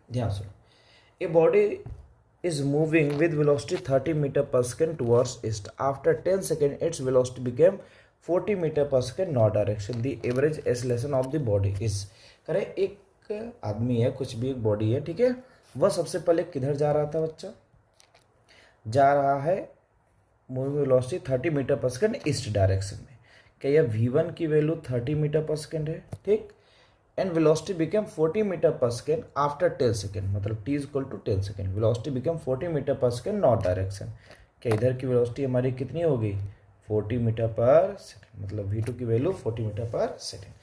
ध्यान सुनो, a body is moving with velocity 30 meter per second towards east. After 10 seconds, its velocity became 40 meter per second north direction. The average acceleration of the body is, करें एक आदमी है, कुछ भी एक body है, ठीक है, वह सबसे पहले किधर जा रहा था बच्चा, जा रहा है moving velocity 30 metre per second east direction में। क्या यह v1 की वैल्यू 30 मीटर पर सेकेंड है, ठीक, and velocity become 40 metre per second after 10 second, मतलब t equal to 10 second, velocity become 40 metre per second north direction. क्या इधर की वेलोसिटी हमारी कितनी होगी, 40 मीटर पर सेकेंड, मतलब v2 की वैल्यू 40 मीटर पर सेकेंड।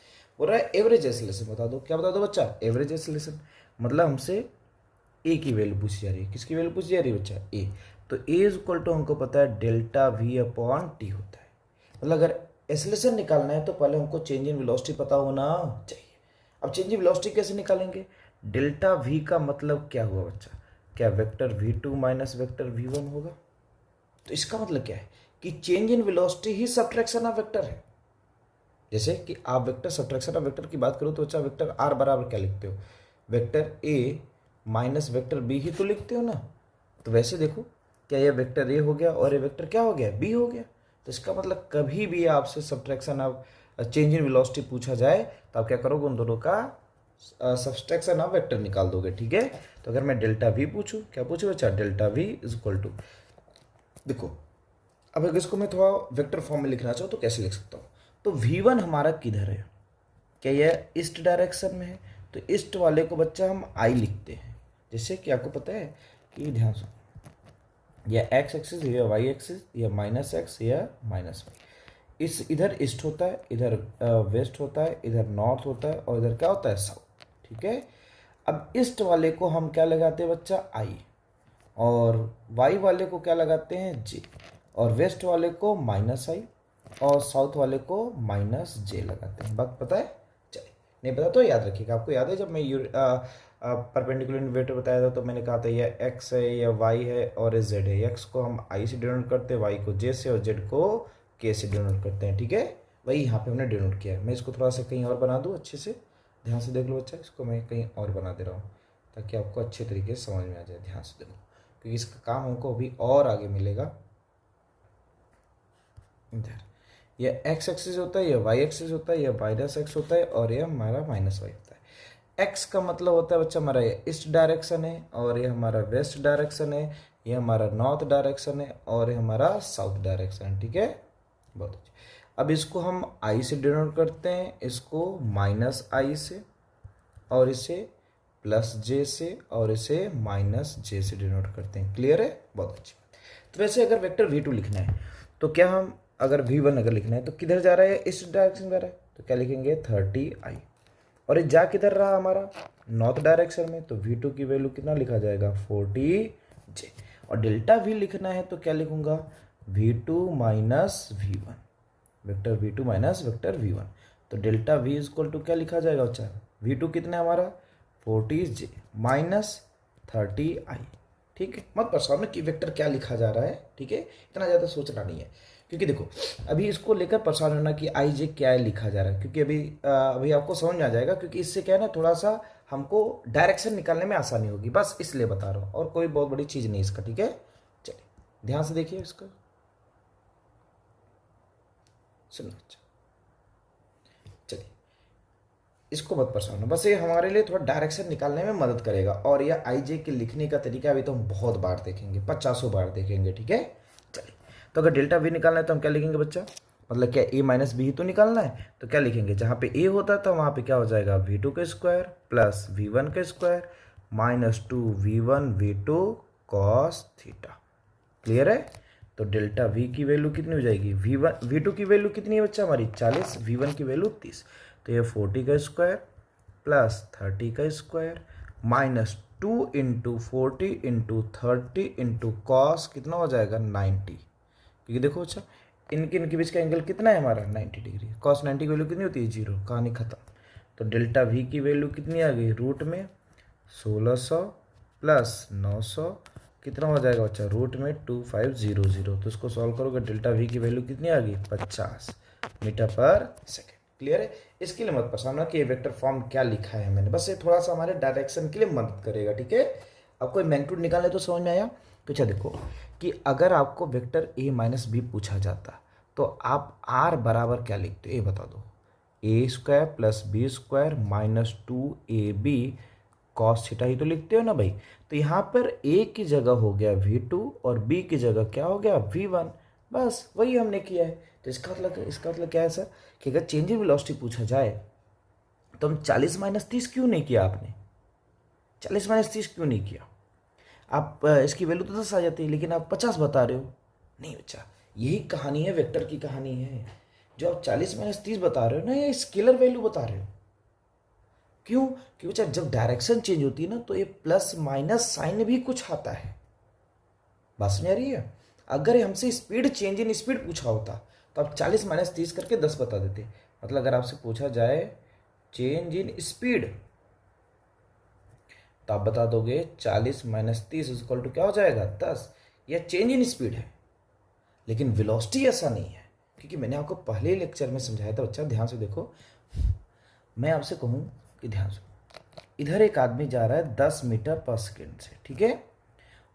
बोल रहा है एवरेज एक्सीलरेशन बता दो, क्या बता दो बच्चा, एवरेज एक्सीलरेशन, मतलब हमसे ए की वैल्यू पूछी जा रही है, किसकी वैल्यू पूछी जा रही है बच्चा, ए। तो ए इज इक्वल टू हमको पता है डेल्टा वी अपॉन टी होता है, मतलब अगर एक्सीलरेशन निकालना है तो पहले हमको चेंज इन वेलोसिटी पता होना चाहिए। अब चेंज इन वेलोसिटी कैसे निकालेंगे, डेल्टा वी का मतलब क्या हुआ बच्चा, क्या vector v2 minus vector v1 होगा। तो इसका मतलब क्या है कि change in velocity he subtraction of vector है। जैसे कि आप वेक्टर सब्ट्रैक्शन ऑफ वेक्टर की बात करो तो बच्चा वेक्टर r बराबर क्या लिखते हो, vector a minus vector b ही तो लिखते हो ना। तो वैसे देखो, क्या यह वेक्टर a हो गया और ये वेक्टर क्या हो गया, b हो गया। तो इसका मतलब कभी भी आपसे subtraction of change in velocity पूछा जाए तो आप क्या करोगे, उन दोनों का सब्ट्रैक्शन ऑफ वेक्टर निकाल दोगे, ठीक है। तो अगर मैं डेल्टा वी पूछूं, क्या पूछूं बच्चा, delta V is equal to, देखो अब अगर इसको मैं थोड़ा वेक्टर फॉर्म में लिखना चाहूँ तो कैसे लिख सकता हूँ, तो v1 हमारा किधर है, क्या यह ईस्ट डायरेक्शन में है, तो ईस्ट वाले को बच्चा हम i लिखते हैं। जैसे कि आपको पता है कि ध्यान से, यह x एक्सिस, यह y एक्सिस, यह माइनस एक्स, यह माइनस वाई, इस इधर ईस्ट होता है, इधर वेस्ट होता है, इधर नॉर्थ होता है और इधर क्या होता है, साउथ, ठीक है। अब ईस्ट वाले को हम क्या लगाते हैं बच्चा, i, और y वाले को क्या लगाते हैं, j, और वेस्ट वाले को माइनस i, और साउथ वाले को माइनस j लगाते हैं। बात पता है, चलिए, नहीं पता तो याद रखिएगा। आपको याद है जब मैं परपेंडिकुलर इन्वर्टर बताया था तो मैंने कहा था यह x है, यह y है और ये z है। x को हम i से डिनोट करते हैं, y को j से, और z को k से डिनोट करते हैं, ठीक है। वही यहाँ पे हमने डिनोट किया है। मैं इसको थोड़ा सा कहीं और बना दूँ, अच्छे से ध्यान से देख लो बच्चा, इसको मैं कहीं और बना दे रहा हूँ ताकि आपको अच्छे तरीके से समझ में आ जाए। ध्यान से देखो, क्योंकि इसका काम हमको अभी और आगे मिलेगा। इधर यह x एक्सिस होता है, यह y एक्सिस होता है, यह माइनस x होता है और यह हमारा माइनस y होता है। x का मतलब होता है बच्चा हमारा ये ईस्ट डायरेक्शन है, और ये हमारा वेस्ट डायरेक्शन है, ये हमारा नॉर्थ डायरेक्शन है, और ये हमारा साउथ डायरेक्शन है, ठीक है। बहुत अच्छा, अब इसको हम i से डिनोट करते हैं, इसको माइनस i से, और इसे प्लस j से, और इसे माइनस j से डिनोट करते हैं। क्लियर है, बहुत अच्छी बात। तो वैसे अगर वेक्टर v2 लिखना है तो क्या हम, अगर v1 अगर लिखना है तो किधर जा रहा है, इस डायरेक्शन जा रहा है, तो क्या लिखेंगे 30i, और ये जा किधर रहा हमारा, नॉर्थ डायरेक्शन में, तो v2 की वैल्यू कितना लिखा जाएगा, 40j। और डेल्टा v लिखना है तो क्या लिखूंगा, v2 minus v1, vector v2 minus vector v1। तो delta v is equal to क्या लिखा जाएगा बच्चा, v2 कितना है हमारा 40j माइनस 30i, ठीक है। मत परेशान में कि वेक्टर क्या लिखा जा रहा है, ठीक है, इतना ज़्यादा सोचना नहीं है, क्योंकि देखो अभी इसको लेकर परेशान होना कि आई जे क्या लिखा जा रहा है, क्योंकि अभी आपको समझ में आ जाएगा, क्योंकि इससे क्या है ना, थोड़ा सा हमको डायरेक्शन निकालने में आसानी होगी, बस इसलिए बता रहा हूँ, और कोई बहुत बड़ी चीज़ नहीं इसका, ठीक है। चलिए ध्यान से देखिए इसको, सुनो अच्छा, चलिए इसको मत परेशान हो, बस ये हमारे लिए थोड़ा डायरेक्शन निकालने में मदद करेगा। और यह आई जे के लिखने का तरीका अभी तो हम बहुत बार देखेंगे, 50 बार देखेंगे, ठीक है। चलिए, तो अगर डेल्टा वी निकालना है तो हम क्या लिखेंगे बच्चा, मतलब क्या a माइनस बी ही तो निकालना है, तो क्या लिखेंगे, जहाँ पे a होता था वहाँ पे क्या हो जाएगा, v2 का स्क्वायर प्लस v1 का square minus 2v1 v2 cos theta. Clear है। तो डेल्टा v की वैल्यू कितनी हो जाएगी, v2 की वैल्यू कितनी है बच्चा हमारी 40, v1 की वैल्यू 30, तो ये 40 का स्क्वायर प्लस 30 का square minus 2 into 40 into 30 into cos कितना हो जाएगा 90, क्योंकि देखो अच्छा इनके बीच का एंगल कितना है हमारा 90 डिग्री। कॉस 90 की वैल्यू कितनी होती है 0, कहानी खत्म। तो डेल्टा वी की वैल्यू कितनी आ गई, रूट में 1600 प्लस 900 कितना हो जाएगा बच्चा, रूट में 2500। तो इसको सॉल्व करोगे डेल्टा वी की वैल्यू कितनी आ गई 50 मीटर पर सेकेंड। क्लियर है? इसके लिए मत परेशान कि ये वेक्टर फॉर्म क्या लिखा है मैंने, बस ये थोड़ा सा हमारे डायरेक्शन के लिए मदद करेगा, ठीक है? अब कोई मैग्नीट्यूड निकालने तो समझ में आया? तो अच्छा देखो कि अगर आपको वेक्टर a माइनस बी पूछा जाता तो आप r बराबर क्या लिखते हो ये बता दो। A square plus B square minus 2ab cos theta ही तो लिखते हो ना भाई। तो यहाँ पर a की जगह हो गया v2 और b की जगह क्या हो गया v1, बस वही हमने किया है। तो इसका मतलब क्या है सर कि अगर चेंज इन वेलोसिटी पूछा जाए तो हम 40 माइनस 30 क्यों नहीं किया आपने? 40 माइनस 30 क्यों नहीं किया? आप इसकी वैल्यू तो 10 आ जाती है, लेकिन आप 50 बता रहे हो। नहीं बच्चा, यही कहानी है, वेक्टर की कहानी है। जो आप 40 माइनस 30 बता रहे हो ना, ये स्केलर वैल्यू बता रहे हो। क्यों? कि बच्चा जब डायरेक्शन चेंज होती है ना तो ये प्लस माइनस साइन भी कुछ आता है। बात समझ आ रही है? अगर हमसे स्पीड चेंज इन स्पीड पूछा होता तो आप 40 माइनस 30 करके 10 बता देते। मतलब अगर आपसे पूछा जाए चेंज इन स्पीड तो आप बता दोगे 40 माइनस 30 इक्वल टू क्या हो जाएगा 10। यह चेंज इन स्पीड है। लेकिन वेलोसिटी ऐसा नहीं है, क्योंकि मैंने आपको पहले ही लेक्चर में समझाया था। बच्चा ध्यान से देखो, मैं आपसे कहूँ कि ध्यान से, इधर एक आदमी जा रहा है 10 मीटर पर सेकेंड से, ठीक है,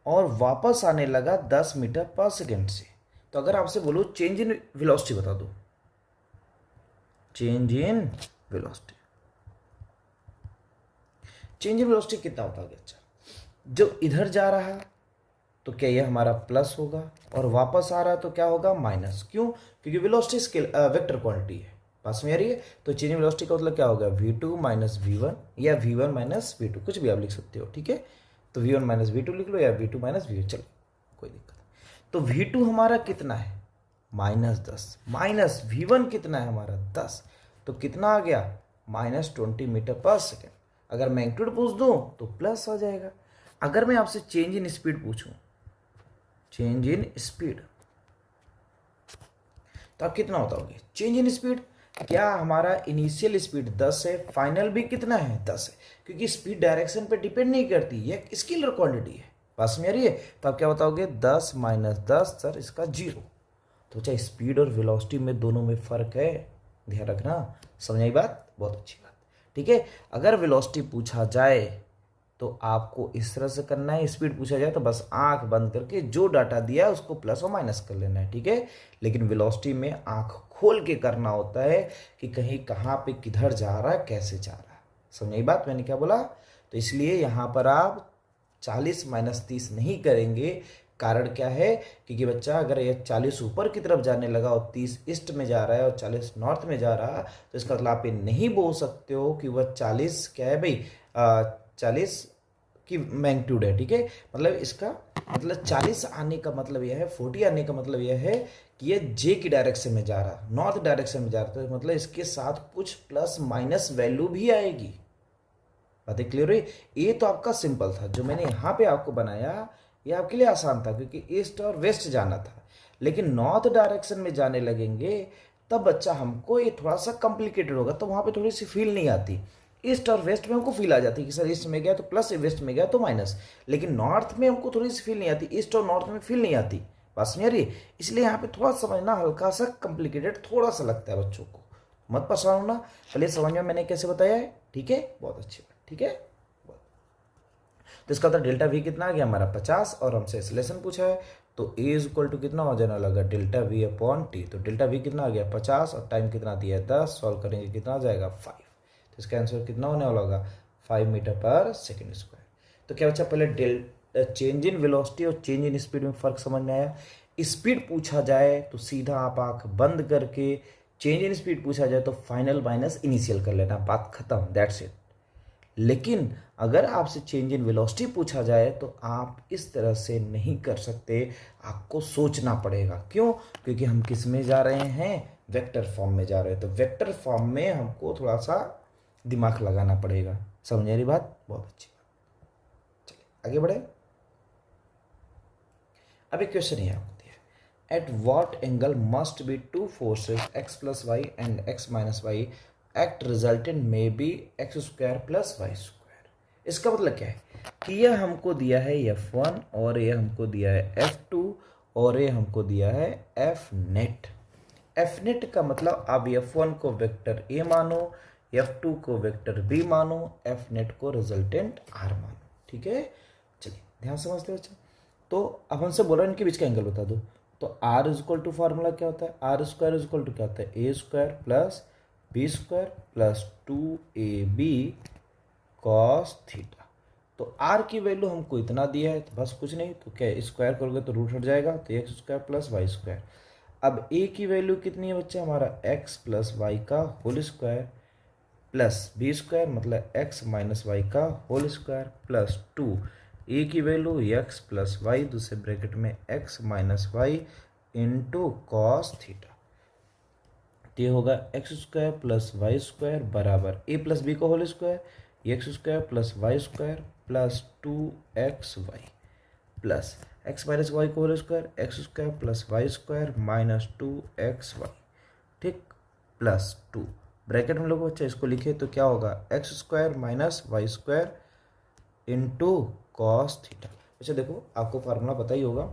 और वापस आने लगा 10 मीटर पर सेकेंड से। तो अगर आपसे बोलो चेंज इन वेलोसिटी बता दो, change in velocity, change in velocity कितना होता है? अच्छा, जब इधर जा रहा है तो क्या ये हमारा प्लस होगा, और वापस आ रहा है तो क्या होगा माइनस। क्यों? क्योंकि वेलोसिटी स्केल वेक्टर क्वांटिटी है। पास में आ रही है? तो चेंज इन वेलोसिटी का मतलब क्या होगा v2 माइनस v1 या v1 माइनस v2, कुछ भी आप लिख सकते हो, ठीक है? तो v1 माइनस v2 लिख लो या v2 माइनस v1, चलो कोई दिक्कत नहीं। तो v2 हमारा कितना है -10, माइनस v1 कितना है हमारा 10, तो कितना आ गया -20 मीटर पर सेकेंड। अगर मैग्नीट्यूड पूछ दूं तो प्लस आ जाएगा। अगर मैं आपसे चेंज इन स्पीड पूछूं, चेंज इन स्पीड, तो आप कितना बताओगे? चेंज इन स्पीड, क्या हमारा इनिशियल स्पीड 10 है, फाइनल भी कितना है 10 है, क्योंकि स्पीड डायरेक्शन पे डिपेंड नहीं करती, ये स्केलर क्वांटिटी है। पास में आ रही है? तो आप क्या बताओगे 10 माइनस 10 सर इसका 0। तो चाहे स्पीड और वेलोसिटी में दोनों में फर्क है, ध्यान रखना। समझ आई बात? बहुत अच्छी बात, ठीक है। अगर वेलोसिटी पूछा जाए तो आपको इस तरह से करना है, स्पीड पूछा जाए तो बस आंख बंद करके जो डाटा दिया है उसको प्लस और माइनस कर लेना है, ठीक है। लेकिन वेलोसिटी में आंख खोल के करना होता है कि कहीं कहाँ पे किधर जा रहा है, कैसे जा रहा है। समझ आई बात मैंने क्या बोला? तो इसलिए यहाँ पर आप 40 माइनस 30 नहीं करेंगे। कारण क्या है? क्योंकि बच्चा अगर ये 40 ऊपर की तरफ जाने लगा और 30 ईस्ट में जा रहा है और 40 नॉर्थ में जा रहा है, तो इसका मतलब आप ये नहीं बोल सकते हो कि वह 40 क्या है भाई 40 की मैग्नीट्यूड है, ठीक है। मतलब इसका मतलब 40 आने का मतलब यह है, 40 आने का मतलब यह है कि ये जे की डायरेक्शन में जा रहा, नॉर्थ डायरेक्शन में जा रहा है, तो मतलब इसके साथ कुछ प्लस माइनस वैल्यू भी आएगी। बातें क्लियर हुई? ये तो आपका सिंपल था, जो मैंने यहाँ पे आपको बनाया ये आपके लिए आसान था, क्योंकि ईस्ट और वेस्ट जाना था। लेकिन नॉर्थ डायरेक्शन में जाने लगेंगे तब बच्चा हमको ये थोड़ा सा कॉम्प्लिकेटेड होगा, तो वहाँ पे थोड़ी सी फील नहीं आती। ईस्ट और वेस्ट में हमको फील आ जाती है कि सर ईस्ट में गया तो प्लस, वेस्ट में गया तो माइनस। लेकिन नॉर्थ में हमको थोड़ी सी फील नहीं आती, ईस्ट और नॉर्थ में फील नहीं आती। बात समझ रही है? इसलिए यहाँ पे थोड़ा समझना हल्का सा कॉम्प्लिकेटेड थोड़ा सा लगता है बच्चों को, मत परेशान होना। पहले समझ में मैंने कैसे बताया है, ठीक है? बहुत अच्छी बात, ठीक है। तो इसका मतलब डेल्टा वी कितना आ गया हमारा 50, और हमसे एक्सेलरेशन पूछा है तो ए इज इक्वल टू कितना हो जाने लगा डेल्टा वी अपॉन टी। तो डेल्टा वी कितना आ गया 50 और टाइम कितना दिया है 10, सॉल्व करेंगे कितना आ जाएगा 5। तो इसका आंसर कितना होने वाला होगा 5 मीटर पर सेकेंड स्क्वायर। तो क्या बच्चा पहले चेंज इन वेलोसिटी और चेंज इन स्पीड में फर्क समझ में आया? स्पीड पूछा जाए तो सीधा आप आंख बंद करके, चेंज इन स्पीड पूछा जाए तो फाइनल माइनस इनिशियल कर लेना, बात खत्म, दैट्स इट। लेकिन अगर आपसे चेंज इन वेलोसिटी पूछा जाए तो आप इस तरह से नहीं कर सकते, आपको सोचना पड़ेगा। क्यों? क्योंकि हम किस में जा रहे हैं, वेक्टर फॉर्म में जा रहे हैं। तो वेक्टर फॉर्म में हमको थोड़ा सा दिमाग लगाना पड़ेगा। समझ रही बात? बहुत अच्छी बात। चलिए आगे बढ़े। अब एक क्वेश्चन ये आपको दिया, at what angle must be two forces x plus Y and x minus Y act resultant में be X square plus Y square. इसका मतलब क्या है कि यह हमको दिया है F1 और यह हमको दिया है F2 और ये हमको दिया है F नेट। एफ नेट का मतलब अब F1 को वेक्टर ए मानो, F2 को वेक्टर बी मानो, एफ नेट को रिजल्टेंट आर मानो। ठीक है, चलिए ध्यान समझते बच्चे। तो अब हमसे बोला इनके बीच का एंगल बता दो। तो R is equal to formula क्या होता है, R square is equal to क्या होता है, A square plus B square plus 2ab cos theta. तो आर की वैल्यू हमको इतना दिया है, तो बस कुछ नहीं, तो क्या स्क्वायर करोगे तो रूट हट जाएगा, तो X square plus Y square. अब ए की वैल्यू कितनी है बच्चे, हमारा एक्स प्लस वाई का whole square plus B square मतलब एक्स माइनस वाई का होल स्क्वायर प्लस 2, ए की वैल्यू एक्स प्लस वाई दूसरे ब्रैकेट में X minus Y into cos theta. ये होगा X square plus Y square बराबर A plus B का whole square X square plus Y square plus 2xy plus X minus Y का whole square X square plus Y square minus 2xy, ठीक, plus 2 bracket में लोग बच्चा इसको लिखे तो क्या होगा, X square minus Y square into cos theta. अच्छा देखो आपको फार्मूला पता ही होगा,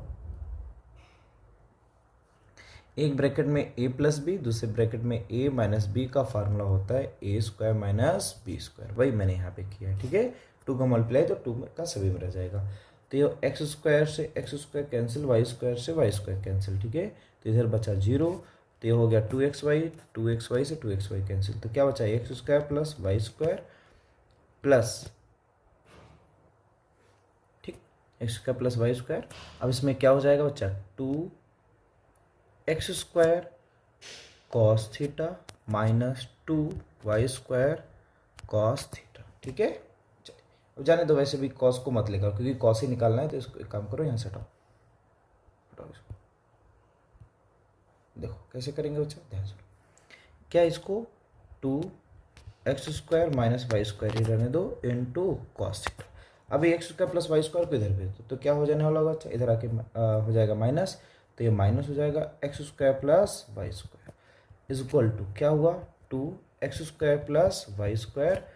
एक ब्रैकेट में ए प्लस बी दूसरे ब्रैकेट में ए माइनस बी का फार्मूला होता है A square minus B square, वही मैंने यहाँ पे किया है। ठीक है, 2 का मल्टीप्लाई तो 2 का सभी में रह जाएगा। तो ये एक्स स्क्वायर से X square cancel, Y square से वाई स्क्वायर कैंसिल। ठीक है, तो इधर बचा 0, तो ये हो गया 2xy से 2xy कैंसिल, तो क्या बचा X square plus Y square plus, ठीक, X square plus Y square. अब इसमें क्या हो जाएगा बच्चा, 2x square cos theta minus 2y square cos theta. ठीक है, चलिए अब जाने दो, वैसे भी कॉस को मत लेकर क्योंकि कॉस ही निकालना है, तो इसको एक काम करो यहाँ से हटाओ, इसको देखो कैसे करेंगे बच्चा, ध्यान सुनो। क्या इसको 2x square minus Y square ही रहने दो इंटू कॉस थीटा। अभी X square plus Y square को इधर भेज दो, तो क्या हो जाने वाला होगा बच्चा, इधर आके हो जाएगा माइनस, तो ये माइनस हो जाएगा X square plus Y square is equal to क्या हुआ, 2x square plus Y square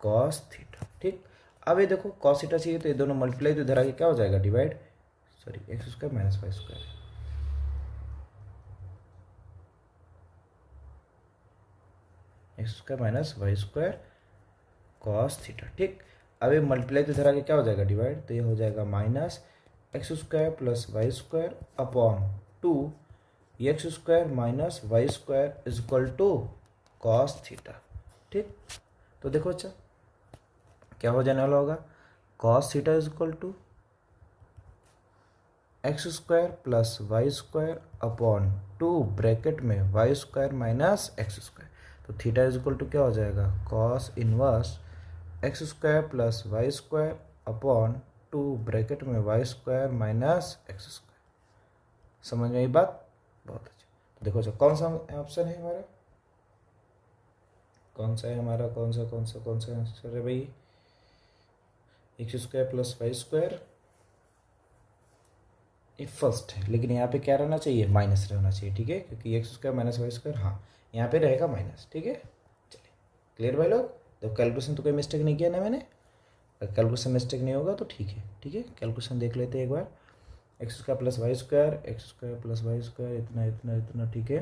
cos theta. ठीक, अब ये देखो कॉस थीटा चाहिए तो ये दोनों मल्टीप्लाई, तो इधर आके क्या हो जाएगा, divide, sorry X square minus Y square, X square minus Y square cos theta. ठीक, अब ये मल्टीप्लाई तो इधर आके क्या हो जाएगा, डिवाइड, तो ये हो जाएगा minus X square plus Y square upon 2x square minus Y square is equal to cos theta. ठीक, तो देखो अच्छा क्या हो जाने वाला होगा, cos theta is equal to X square plus Y square upon 2 bracket में Y square minus X square, तो थीटा इज इक्वल टू क्या हो जाएगा, cos inverse X square plus Y square upon 2 bracket में Y square minus X square. समझ में आई बात, बहुत अच्छा। तो देखो अच्छा कौन सा ऑप्शन है हमारा, कौन सा है हमारा, कौन सा आंसर है भाई, X square plus Y square, ये फर्स्ट है, लेकिन यहाँ पे क्या रहना चाहिए, माइनस रहना चाहिए। ठीक है, क्योंकि X square minus Y square, हाँ यहाँ पे रहेगा माइनस। ठीक है, चलिए क्लियर भाई लोग, तो कैलकुलेशन तो कोई मिस्टेक नहीं किया ना मैंने, कैलकुलेशन मिस्टेक नहीं होगा तो ठीक है। ठीक है, कैलकुलेशन देख लेते हैं एक बार, X square plus Y square, X square plus Y square इतना इतना इतना, ठीक है,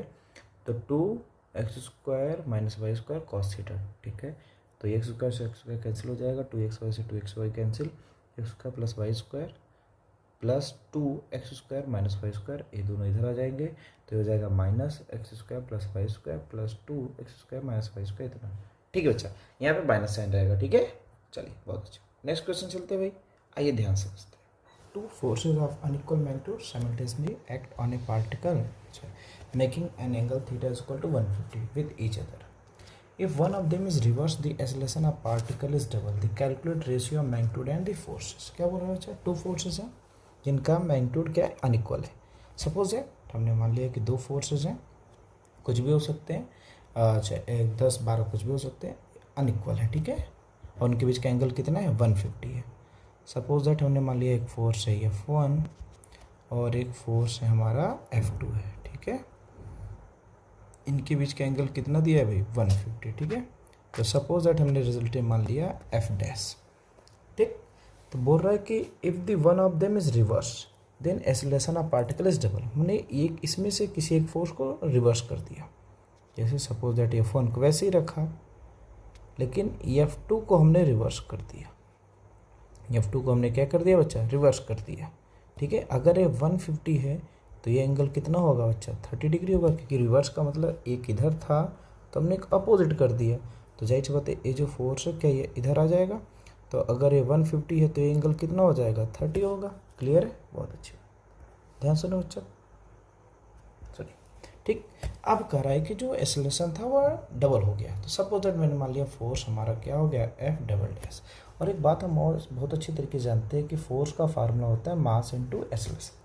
तो 2x square minus Y square cos theta. ठीक है, तो एक्स स्क्वायर से एक्स स्क्वायर कैंसिल हो जाएगा, 2xy से 2xy cancel, X square plus Y square plus 2x square minus Y square, ये दोनों इधर आ जाएंगे, तो हो जाएगा minus X square plus Y square plus 2x square minus Y square इतना। ठीक है बच्चा, यहाँ पे माइनस साइन रहेगा। ठीक है, चलिए बहुत अच्छा, नेक्स्ट क्वेश्चन चलते हैं भाई, आइए ध्यान से समझते हैं। Two forces of unequal magnitude simultaneously act on a particle making an angle theta is equal to 150 with each other. If one of them is reversed, the acceleration of particle is double. The calculate ratio of magnitude and the forces. क्या बोल रहा है बच्चा, two forces हैं जिनका magnitude क्या है, unequal है। सपोज है हमने मान लिया कि दो फोर्सेस हैं, कुछ भी हो सकते हैं, अच्छा 1 10 12 कुछ भी हो सकते हैं, अनइक्वल है। ठीक है, और उनके बीच का एंगल कितना है, 150 है। सपोज दैट हमने मान लिया एक फोर्स है F1 और एक फोर्स है हमारा F2 है। ठीक है, इनके बीच का एंगल कितना दिया है भाई, 150। ठीक है, तो सपोज दैट हमने रिजल्ट मान लिया F डैश। ठीक, तो बोल रहा है कि if the one of them is reverse, then acceleration of particle is double. हमने एक इसमें से किसी एक फोर्स को रिवर्स कर दिया, जैसे सपोज दैट F1 को वैसे ही रखा, लेकिन F2 को हमने रिवर्स कर दिया। F2 को हमने क्या कर दिया बच्चा, रिवर्स कर दिया। ठीक है, अगर ये 150 है तो ये एंगल कितना होगा बच्चा, 30 डिग्री होगा, क्योंकि रिवर्स का मतलब एक इधर था तो हमने एक अपोजिट कर दिया। तो जाहिर सी बात है ये जो फोर्स है क्या ये इधर आ जाएगा, तो अगर ये 150 है तो ये एंगल कितना हो जाएगा, 30 होगा। क्लियर है, बहुत अच्छी, ध्यान सुनो बच्चा। चलिए ठीक, अब कह रहा है कि जो एक्सेलरेशन था वो डबल हो गया। तो सपोज दैट मैंने मान लिया फोर्स हमारा क्या हो गया, F डबल डैश। और एक बात हम और बहुत अच्छी तरीके से जानते हैं कि फोर्स का फार्मूला होता है मास इनटू एक्सेलरेशन।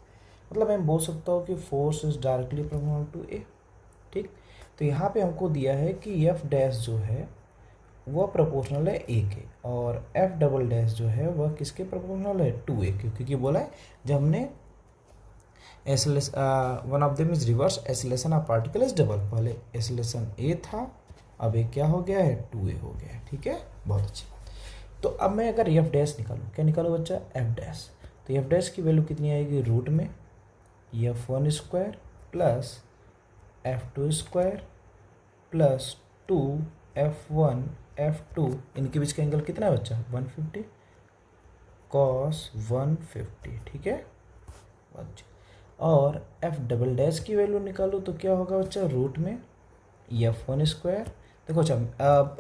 मतलब मैं बोल सकता हूँ कि force is directly proportional to A. ठीक, तो यहाँ पे हमको दिया है कि F डैश जो है वह प्रोपोर्शनल है ए के, और F डबल डैश जो है वह किसके प्रोपोर्शनल है, 2a के। क्योंकि बोला है जब हमने one of them is reverse acceleration of particle is double, पहले एक्सेलरेशन a था, अब ये क्या हो गया है, 2a हो गया है। ठीक है, बहुत अच्छी बात। तो अब मैं अगर F डैश निकालूँ, क्या निकालूँ बच्चा, F डैश। तो F डैश की वैल्यू कितनी आएगी, रूट में F1 square plus F2 square plus 2F1 F2, इनके बीच का एंगल कितना है बच्चा, 150 कॉस 150। ठीक है, और F डबल डैश की वैल्यू निकालो तो क्या होगा बच्चा, रूट में F1 स्क्वायर। देखो अच्छा,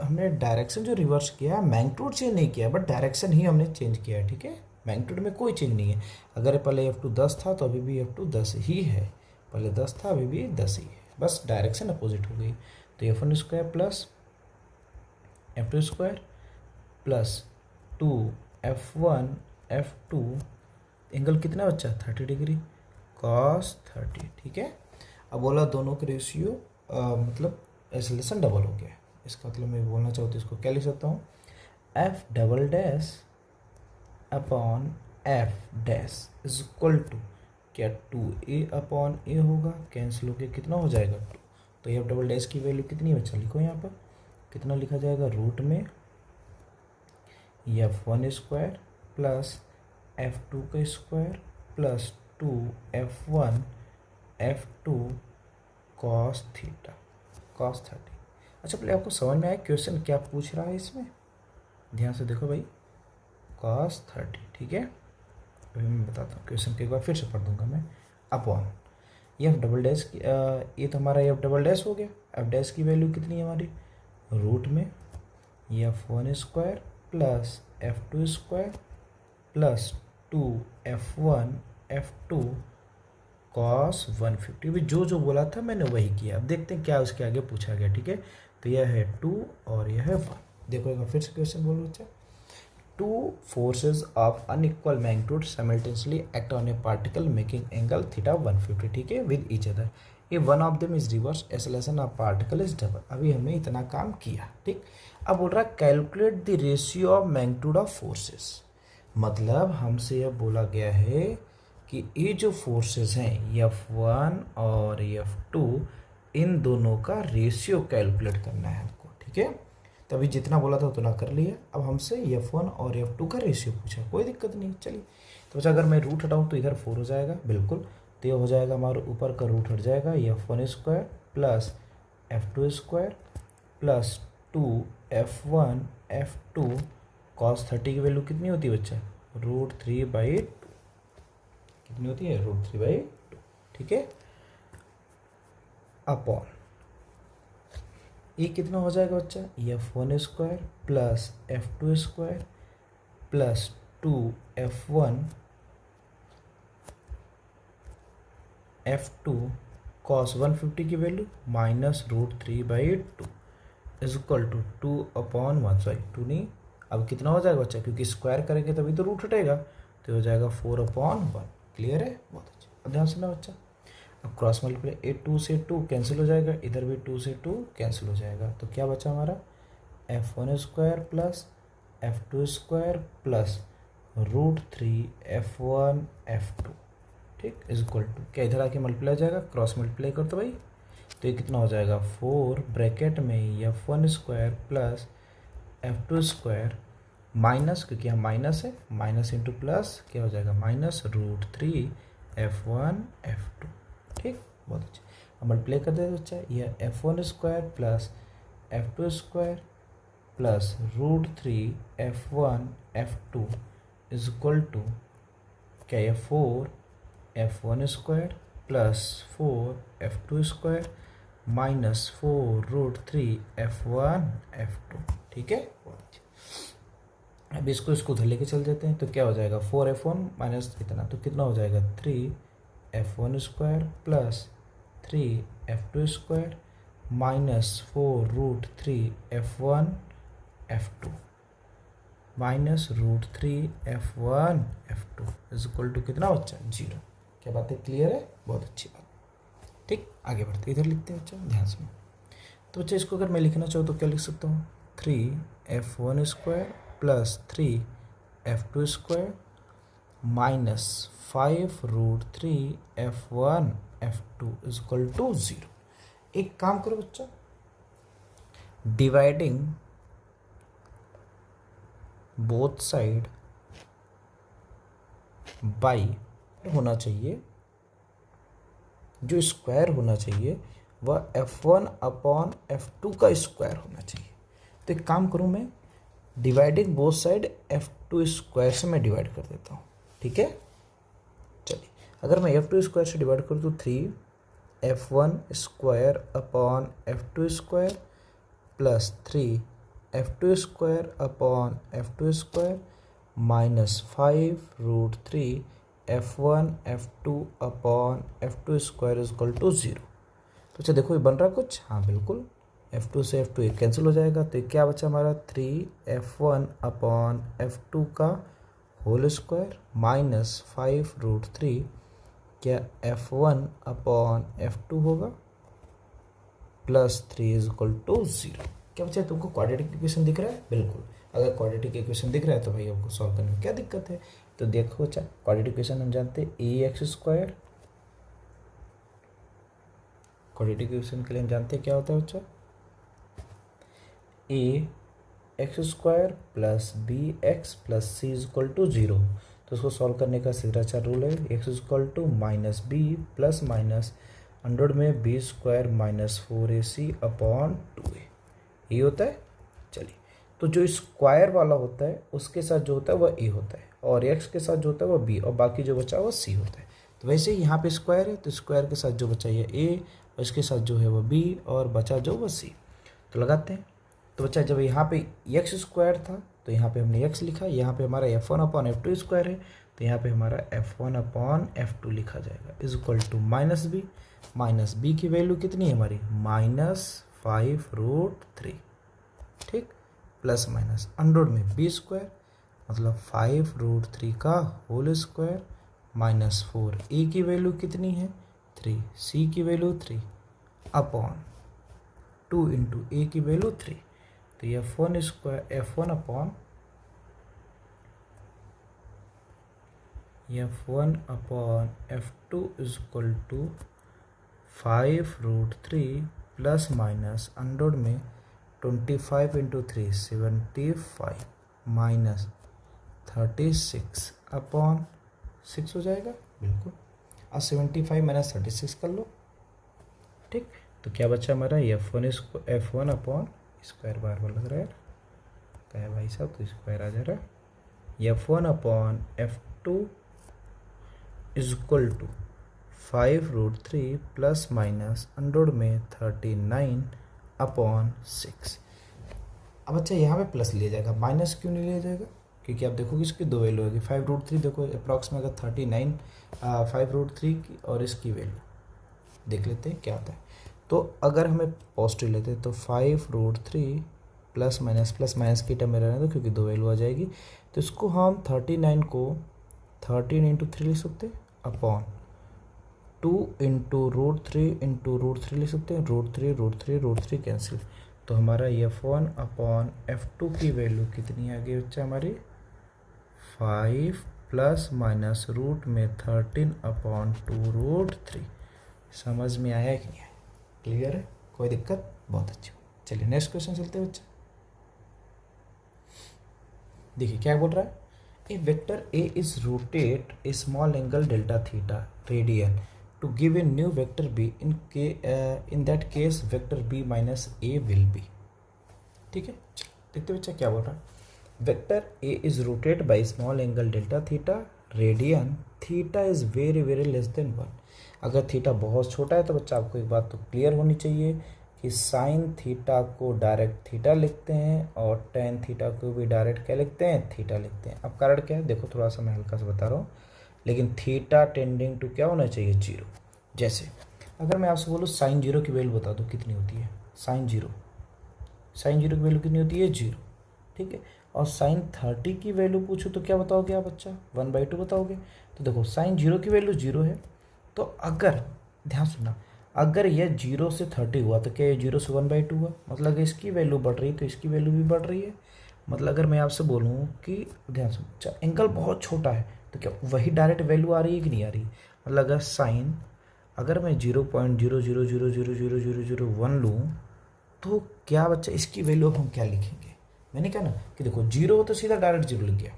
हमने डायरेक्शन जो रिवर्स किया, मैग्नीट्यूड चेंज नहीं किया, बट डायरेक्शन ही हमने चेंज किया है। ठीक है, मैग्नीट्यूड में कोई चेंज नहीं है। अगर पहले F2 10 था तो अभी भी F2 10 ही है, पहले 10 था अभी भी 10 ही है, बस डायरेक्शन अपोजिट हो गई। तो F1 square plus F2 square plus 2F1 F2, angle कितना बच्चा, 30 डिग्री कॉस 30। ठीक है, अब बोला दोनों के रेशियो मतलब एक्सेलरेशन डबल हो गया। इसका मतलब मैं बोलना चाहूँ तो इसको क्या लिख सकता हूँ, F double dash upon F dash is equal to क्या, 2a अपॉन a होगा, कैंसिल होकर कितना हो जाएगा 2। तो F डबल डैश की वैल्यू कितनी है बच्चा, लिखो यहाँ पर कितना लिखा जाएगा, रूट में F1 स्क्वायर प्लस F2 का square plus 2F1 F2 cos theta cos 30। अच्छा, पहले आपको समझ में आया क्वेश्चन क्या पूछ रहा है इसमें, ध्यान से देखो भाई, कॉस 30। ठीक है, अभी मैं बताता हूँ क्वेश्चन को, एक बार फिर से पढ़ दूंगा मैं। अपॉन F डबल डैश की, ये तो हमारा F डबल डैश हो गया। F डैश की वैल्यू कितनी है हमारी, रूट में F1 square plus F2 square plus 2F1 F2 cos 150। भी जो बोला था मैंने वही किया। अब देखते हैं क्या उसके आगे पूछा गया। ठीक है, तो यह है 2 और यह है 1। देखो एक बार फिर से क्वेश्चन बोलो बच्चा। 2 forces of unequal magnitude simultaneously act on a particle making angle theta 150, ठीक है, with each other. If one of them is reverse, acceleration of particle is double. अभी हमने इतना काम किया। ठीक, अब बोल रहा है calculate the ratio of magnitude of forces. मतलब हमसे यह बोला गया है कि ये जो फोर्सेस हैं F1 और F2, इन दोनों का रेशियो कैलकुलेट करना है हमको। ठीक है, तभी जितना बोला था उतना कर लिया। अब हमसे F1 और F2 का रेशियो पूछा, कोई दिक्कत नहीं। चलिए, तो बच्चा अगर मैं रूट हटाऊँ तो इधर 4 हो जाएगा, बिल्कुल। तो ये हो जाएगा हमारे ऊपर का रूट हट जाएगा, F1 square plus F2 square plus 2F1 F2 cos 30 की वैल्यू कितनी होती है बच्चा, √3/2। कितनी होती है, √3/2। ठीक है, अपॉन ये कितना हो जाएगा बच्चा, F1 square plus F2 square plus 2F1 F2 cos 150 की value minus √3/2 is equal to 2/1। Sorry 2 नहीं, अब कितना हो जाएगा बच्चा, क्योंकि स्क्वायर करेंगे तभी तो रूट हटेगा, तो हो जाएगा 4/1। क्लियर है, बहुत अच्छा। अब ध्यान सुनना बच्चा, अब क्रॉस मल्टीप्लाई, ए 2 से 2 कैंसिल हो जाएगा, इधर भी 2 से 2 कैंसिल हो जाएगा। तो क्या बचा हमारा, F1 square plus F2 square plus √3F1 F2, ठीक, इज इक्वल टू क्या, इधर आके मल्टीप्लाई हो जाएगा, क्रॉस मल्टीप्लाई कर दो भाई। तो ये कितना हो जाएगा, 4 ब्रैकेट में F1 square plus F2 square minus, क्योंकि यहाँ माइनस है, माइनस इंटू प्लस क्या हो जाएगा, माइनस √3 F1 F2। ठीक, बहुत अच्छा। अब मल्टीप्लाई कर देते बच्चा, यह F1 square plus F2 square plus √3 F1 F2 is equal to क्या, यह 4 F1 square plus 4 F2 square minus 4 √3 F1 F2। ठीक है, बहुत अच्छा। अब इसको उधर लेके चल जाते हैं, तो क्या हो जाएगा 4F1 माइनस इतना, तो कितना हो जाएगा 3F1 square plus 3F2 square minus 4 √3 F1 F2 minus √3 F1 F2 is equal to कितना बच्चा, 0। क्या बात है, क्लियर है, बहुत अच्छी बात। ठीक, आगे बढ़ते, इधर लिखते हैं बच्चा, ध्यान से। तो बच्चा इसको अगर मैं लिखना चाहूँ तो क्या लिख सकता हूँ, 3F1 square plus 3F2 square minus 5 √3 F1 F2 is equal to 0। एक काम करो बच्चा, डिवाइडिंग बोथ साइड बाई होना चाहिए, जो स्क्वायर होना चाहिए वह F1 अपॉन F2 का स्क्वायर होना चाहिए। तो एक काम करूं मैं, dividing both side F2 square से मैं डिवाइड कर देता हूं। ठीक है, चलिए, अगर मैं F2 स्क्वायर से डिवाइड करूं तो 3F1 square upon F2 square plus 3F2 square upon F2 square minus 5 √3 F1 F2 upon F2 square is equal to 0। तो अच्छा देखो, ये बन रहा कुछ, हाँ बिल्कुल, F2 से F2 ये कैंसिल हो जाएगा, तो ये क्या बचा हमारा 3F1 अपॉन F2 का होल स्क्वायर माइनस 5 √3 क्या F1 अपॉन F2 होगा प्लस 3 इज इक्वल टू 0। क्या बच्चा तुमको क्वाड्रेटिक इक्वेशन दिख रहा है? बिल्कुल, अगर क्वाड्रेटिक इक्वेशन दिख रहा है तो भाई हमको सॉल्व करने में क्या दिक्कत है। तो देखो बच्चा, क्वाड्रेटिक इक्वेशन हम जानते हैं ax स्क्वायर, क्वाड्रेटिक इक्वेशन के लिए हम जानते हैं क्या होता है बच्चा, ax square plus bx plus c is equal to 0। तो उसको सॉल्व करने का सीधा सा रूल है, x is equal to minus B plus minus under में B square minus 4ac upon 2a, ये होता है। चलिए, तो जो स्क्वायर वाला होता है उसके साथ जो होता है वह a होता है, और x के साथ जो होता है वह b, और बाकी जो बचा वह c होता है। तो वैसे ही यहाँ पे स्क्वायर है, तो स्क्वायर के साथ जो बचा ये a, और इसके साथ जो है वह b, और बचा जो वह c। तो लगाते हैं। तो बच्चा जब यहाँ पे x स्क्वायर था तो यहाँ पे हमने x लिखा, यहाँ पे हमारा F1 अपॉन F2 स्क्वायर है, तो यहाँ पे हमारा F1 अपॉन F2 लिखा जाएगा is equal to minus B की वैल्यू कितनी है हमारी, -5 √3। ठीक, प्लस माइनस अंडर में बी स्क्वायर मतलब 5 √3 का होल स्क्वायर माइनस 4, ए की वैल्यू कितनी है 3, सी की वैल्यू 3 अपॉन 2 इंटू ए की वैल्यू 3। तो F1 square F1 upon F2 is equal to 5 √3 plus minus under में 25 इंटू 3 75 माइनस 36 अपॉन 6 हो जाएगा, बिल्कुल। अब 75 माइनस 36 कर लो। ठीक, तो क्या बचा हमारा F1 अपॉन स्क्वायर, बार बार लग रहा है क्या है भाई साहब, तो स्क्वायर आ जा रहा है। F1 upon F2 is equal to 5 √3 plus minus under में 39 अपॉन 6। अब अच्छा यहाँ पे प्लस लिया जाएगा, माइनस क्यों नहीं लिया जाएगा, क्योंकि आप देखोगे इसकी दो वैल्यू होगी। 5 √3 देखो अप्रॉक्स में अगर 39 5 √3 की और इसकी वैल्यू देख लेते हैं क्या आता है। तो अगर हमें पॉजिटिव लेते हैं तो 5 √3 प्लस माइनस की टर्म में रहने दो, क्योंकि दो वैल्यू आ जाएगी। तो इसको हम 39 को 13 इंटू 3 लिख सकते हैं अपॉन 2 इंटू √3 लिख सकते हैं, √3 कैंसिल। तो हमारा F1 अपॉन F2 की वैल्यू कितनी आ गई बच्चा हमारी 5 प्लस माइनस रूट में 13 अपॉन 2 √3। समझ में आया कि नहीं आया, क्लियर है, कोई दिक्कत, बहुत अच्छी। चलिए नेक्स्ट क्वेश्चन चलते हैं बच्चा। देखिए क्या बोल रहा है, A vector A is rotate a small angle delta theta radian to give a new vector B. In that case vector B minus A will be. ठीक है, देखते बच्चा क्या बोल रहा है. Vector A is rotated by small angle delta theta radian theta is very less than 1. अगर theta बहुत छोटा है तो बच्चा आपको एक बात तो क्लियर होनी चाहिए कि साइन थीटा को डायरेक्ट थीटा लिखते हैं और टेन थीटा को भी डायरेक्ट क्या लिखते हैं, थीटा लिखते हैं. अब कारण क्या है, देखो थोड़ा सा मैं हल्का सा बता रहा हूँ, लेकिन थीटा टेंडिंग टू क्या होना चाहिए, जीरो. जैसे अगर मैं आपसे बोलूँ साइन जीरो की वैल्यू बता दो कितनी होती है, साइन जीरो की वैल्यू कितनी होती है, जीरो. ठीक है, और साइन 30 की वैल्यू पूछो तो क्या बताओगे आप बच्चा, 1/2 बताओगे. तो देखो साइन जीरो की वैल्यू जीरो है, तो अगर ध्यान सुनना, अगर यह 0 से 30 हुआ तो क्या ये 0 से 1/2 हुआ, मतलब इसकी वैल्यू बढ़ रही है तो इसकी वैल्यू भी बढ़ रही है. मतलब अगर मैं आपसे बोलूँ कि ध्यान सुन, अच्छा एंगल बहुत छोटा है तो क्या वही डायरेक्ट वैल्यू आ रही है कि नहीं आ रही. मतलब अगर साइन, अगर मैं 0.00000001 लूँ तो क्या बच्चा इसकी वैल्यू अब हम क्या लिखेंगे, मैंने कहा ना कि देखो जीरो हो तो सीधा डायरेक्ट जीरो लिख गया,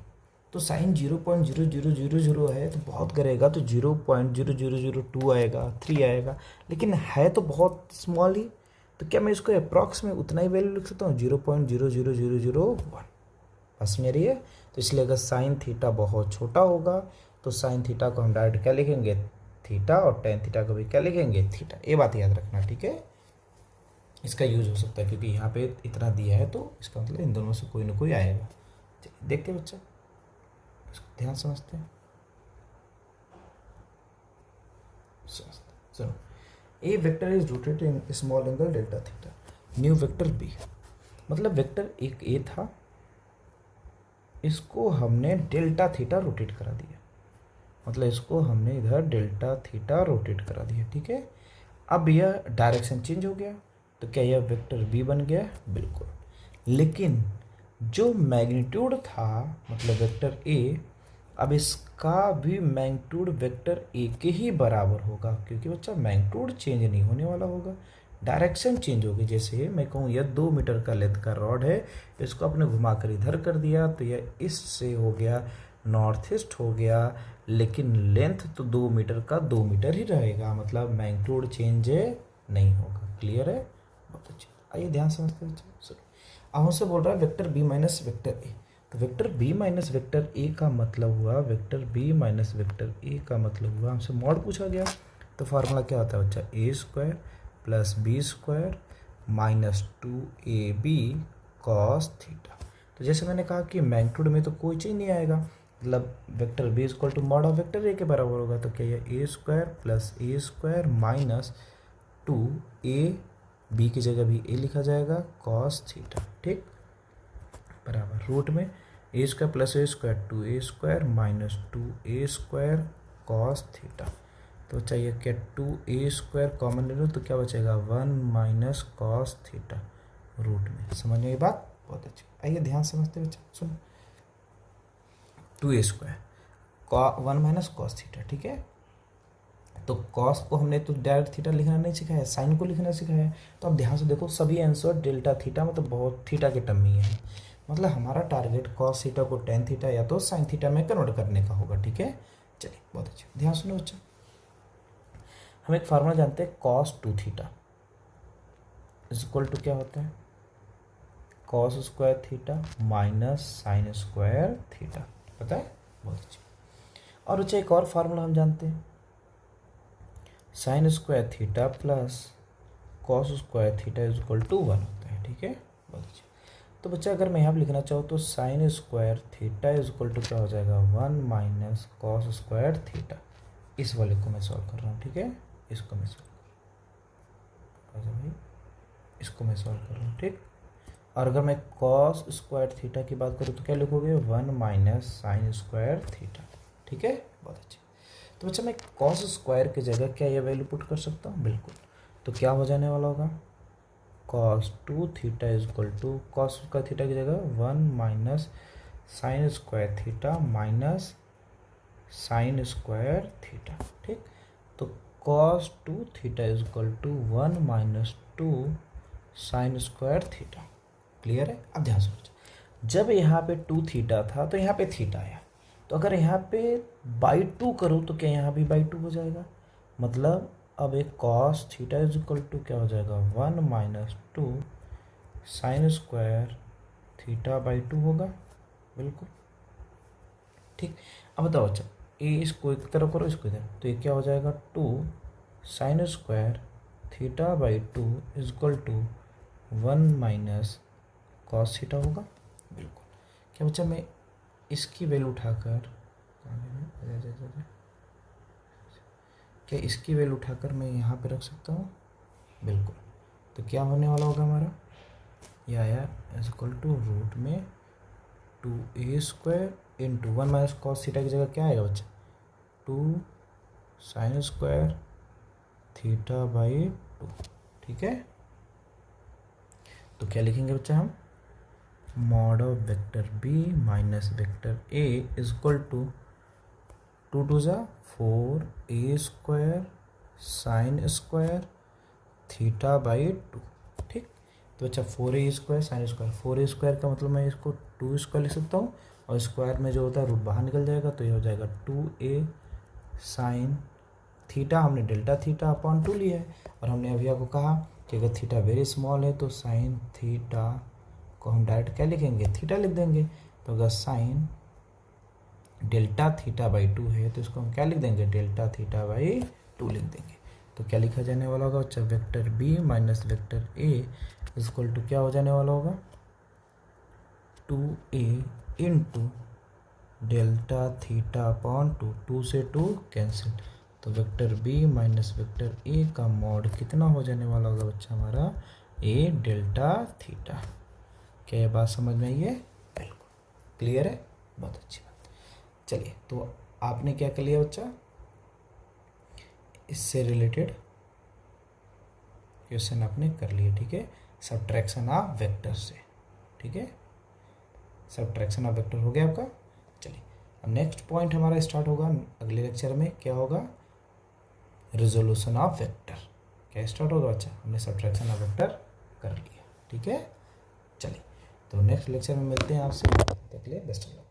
तो साइन 0.0000 है तो बहुत करेगा तो 0.0002 आएगा, 3 आएगा, लेकिन है तो बहुत स्मॉल ही, तो क्या मैं इसको अप्रॉक्स में उतना ही वैल्यू लिख सकता हूँ 0.00001. बस में रही है. तो इसलिए अगर साइन थीटा बहुत छोटा होगा तो साइन थीटा को हम डायरेक्ट क्या लिखेंगे, थीटा, और टेन थीटा को भी क्या लिखेंगे, थीटा. ये बात याद रखना, ठीक है. इसका यूज हो सकता है क्योंकि यहाँ पे इतना दिया है तो इसका मतलब इन दोनों से कोई ना कोई आएगा. देखते बच्चा, इसको ध्यान समझते हैं. चलो, a vector is rotated in small angle delta theta, new vector B. मतलब वेक्टर एक ए था, इसको हमने डेल्टा थीटा रोटेट करा दिया, मतलब इसको हमने इधर डेल्टा थीटा रोटेट करा दिया. ठीक है, अब यह डायरेक्शन चेंज हो गया तो क्या यह वेक्टर बी बन गया, बिल्कुल. लेकिन जो मैग्नीट्यूड था मतलब वेक्टर ए, अब इसका भी मैग्नीट्यूड वेक्टर ए के ही बराबर होगा क्योंकि बच्चा मैग्नीट्यूड चेंज नहीं होने वाला होगा, डायरेक्शन चेंज होगी. जैसे मैं कहूँ यह 2 मीटर का लेंथ का रॉड है, इसको आपने घुमाकर इधर कर दिया तो यह इससे हो गया नॉर्थ ईस्ट हो गया, लेकिन लेंथ तो 2 मीटर का 2 मीटर ही रहेगा, मतलब मैग्नीट्यूड चेंज नहीं होगा. क्लियर है, बहुत अच्छी. आइए ध्यान समझते हैं. सुनो, अब हमसे बोल रहा है vector B minus vector A, तो vector B minus vector A का मतलब हुआ, vector B minus vector A का मतलब हुआ, हमसे मॉड पूछा गया तो फार्मूला क्या होता है बच्चा, A square plus B square minus 2ab cos theta. तो जैसे मैंने कहा कि मैग्नीट्यूड में तो कोई चीज़ नहीं आएगा, मतलब vector B equal to mod of vector A के बराबर होगा, तो क्या ये A square plus A square minus 2a, B की जगह भी ए लिखा जाएगा, कॉस थीटा. ठीक, बराबर रूट में A square plus A square 2a square minus 2a square cos theta. तो चाहिए क्या, 2a स्क्वायर कॉमन ले लो तो क्या बचेगा, 1 माइनस कॉस थीटा रूट में. समझ में ये बात, बहुत अच्छी. आइए ध्यान समझते बच्चा, सुनो, 2a square 1 minus cos theta. ठीक है, तो कॉस को हमने तो डायरेक्ट थीटा लिखना नहीं सिखाया, साइन को लिखना सिखाया है. तो अब ध्यान से देखो, सभी आंसर डेल्टा थीटा मतलब बहुत थीटा के टर्म में है, मतलब हमारा टारगेट कॉस थीटा को टेन थीटा या तो साइन थीटा में कन्वर्ट करने का होगा. ठीक है, चलिए बहुत अच्छा, ध्यान सुनो बच्चा. हम एक फार्मूला जानते हैं, cos 2 theta is equal to क्या होता है, cos square theta minus sine square theta. पता है, बहुत अच्छा. और बच्चा एक और फार्मूला हम जानते हैं, sine square theta plus cos square theta is equal to 1 होता है. ठीक है, बहुत अच्छा. तो बच्चा अगर मैं यहाँ पर लिखना चाहूँ तो sine square theta is equal to क्या हो जाएगा, 1 माइनस कॉस स्क्वायर थीटा. इस वाले को मैं सॉल्व कर रहा हूँ. ठीक है, इसको मैं सॉल्व कर रहा हूँ भाई, इसको मैं सॉल्व कर रहा हूँ. ठीक, और अगर मैं कॉस स्क्वायर थीटा की बात करूँ तो क्या लिखोगे, 1 माइनस साइन स्क्वायर थीटा. ठीक है, बहुत अच्छे. तो बच्चा मैं कॉस स्क्वायर की जगह क्या ये वैल्यू पुट कर सकता हूँ, बिल्कुल. तो क्या हो जाने वाला होगा, cos 2 theta is equal to cos square theta की जगह 1 minus sine square theta minus sine square theta. ठीक, तो cos 2 theta is equal to 1 minus 2 sine square theta. Clear है. अब ध्यान से, जब यहाँ पे 2 थीटा था तो यहाँ पे थीटा आया, तो अगर यहाँ पे बाई 2 करूँ तो क्या यहाँ भी बाई 2 हो जाएगा, मतलब अब एक cos theta is equal to क्या हो जाएगा 1 minus 2 sine square theta by 2 होगा, बिल्कुल ठीक। अब बताओ अच्छा, ये इसको एक तरफ करो, इसको इधर, तो ये क्या हो जाएगा 2 sine square theta by 2 is equal to 1 minus cos theta होगा, बिल्कुल। क्या बच्चा, मैं इसकी वैल्यू उठाकर क्या इसकी वैल्यू उठाकर मैं यहाँ पे रख सकता हूँ, बिल्कुल। तो क्या होने वाला होगा हमारा, ये आया इज इक्वल टू रूट में 2a square into 1 minus cos theta की जगह क्या आएगा बच्चा 2 साइन स्क्वायर थीटा बाई 2, ठीक है। तो क्या लिखेंगे बच्चा हम, mod of vector B minus vector A is equal to 2 two ज़ा 4a square sine square theta by 2, ठीक। तो अच्छा 4a square sine square, 4a square का मतलब मैं इसको 2 स्क्वायर लिख सकता हूँ, और स्क्वायर में जो होता है रूट बाहर निकल जाएगा, तो ये हो जाएगा 2a साइन थीटा, हमने डेल्टा थीटा अपॉन 2 लिया है, और हमने अभी आपको कहा कि अगर थीटा वेरी स्मॉल है तो साइन थीटा को हम डायरेक्ट क्या लिखेंगे, थीटा लिख देंगे। तो अगर साइन डेल्टा थीटा बाई 2 है तो इसको हम क्या लिख देंगे, डेल्टा थीटा बाई 2 लिख देंगे। तो क्या लिखा जाने वाला होगा अच्छा, vector B minus vector A is equal to क्या हो जाने वाला होगा 2a into delta theta upon 2, 2 से 2 कैंसिल, तो vector B minus vector A का मॉड कितना हो जाने वाला होगा बच्चा हमारा, ए डेल्टा थीटा। क्या ये बात समझ में आई है, बिल्कुल क्लियर है, बहुत अच्छी बात। चलिए, तो आपने क्या कर लिया बच्चा, इससे रिलेटेड क्वेश्चन आपने कर लिए, ठीक है, सबट्रैक्शन ऑफ वेक्टर से, ठीक है, सबट्रैक्शन ऑफ वेक्टर हो गया आपका। चलिए, अब नेक्स्ट पॉइंट हमारा स्टार्ट होगा अगले लेक्चर में, क्या होगा, रिजोल्यूशन ऑफ वेक्टर। क्या स्टार्ट होगा बच्चा, हमने सबट्रैक्शन ऑफ वेक्टर कर लिया, ठीक है। चलिए, तो नेक्स्ट लेक्चर में मिलते हैं आपसे, तक के लिए बेस्ट ऑफ लक।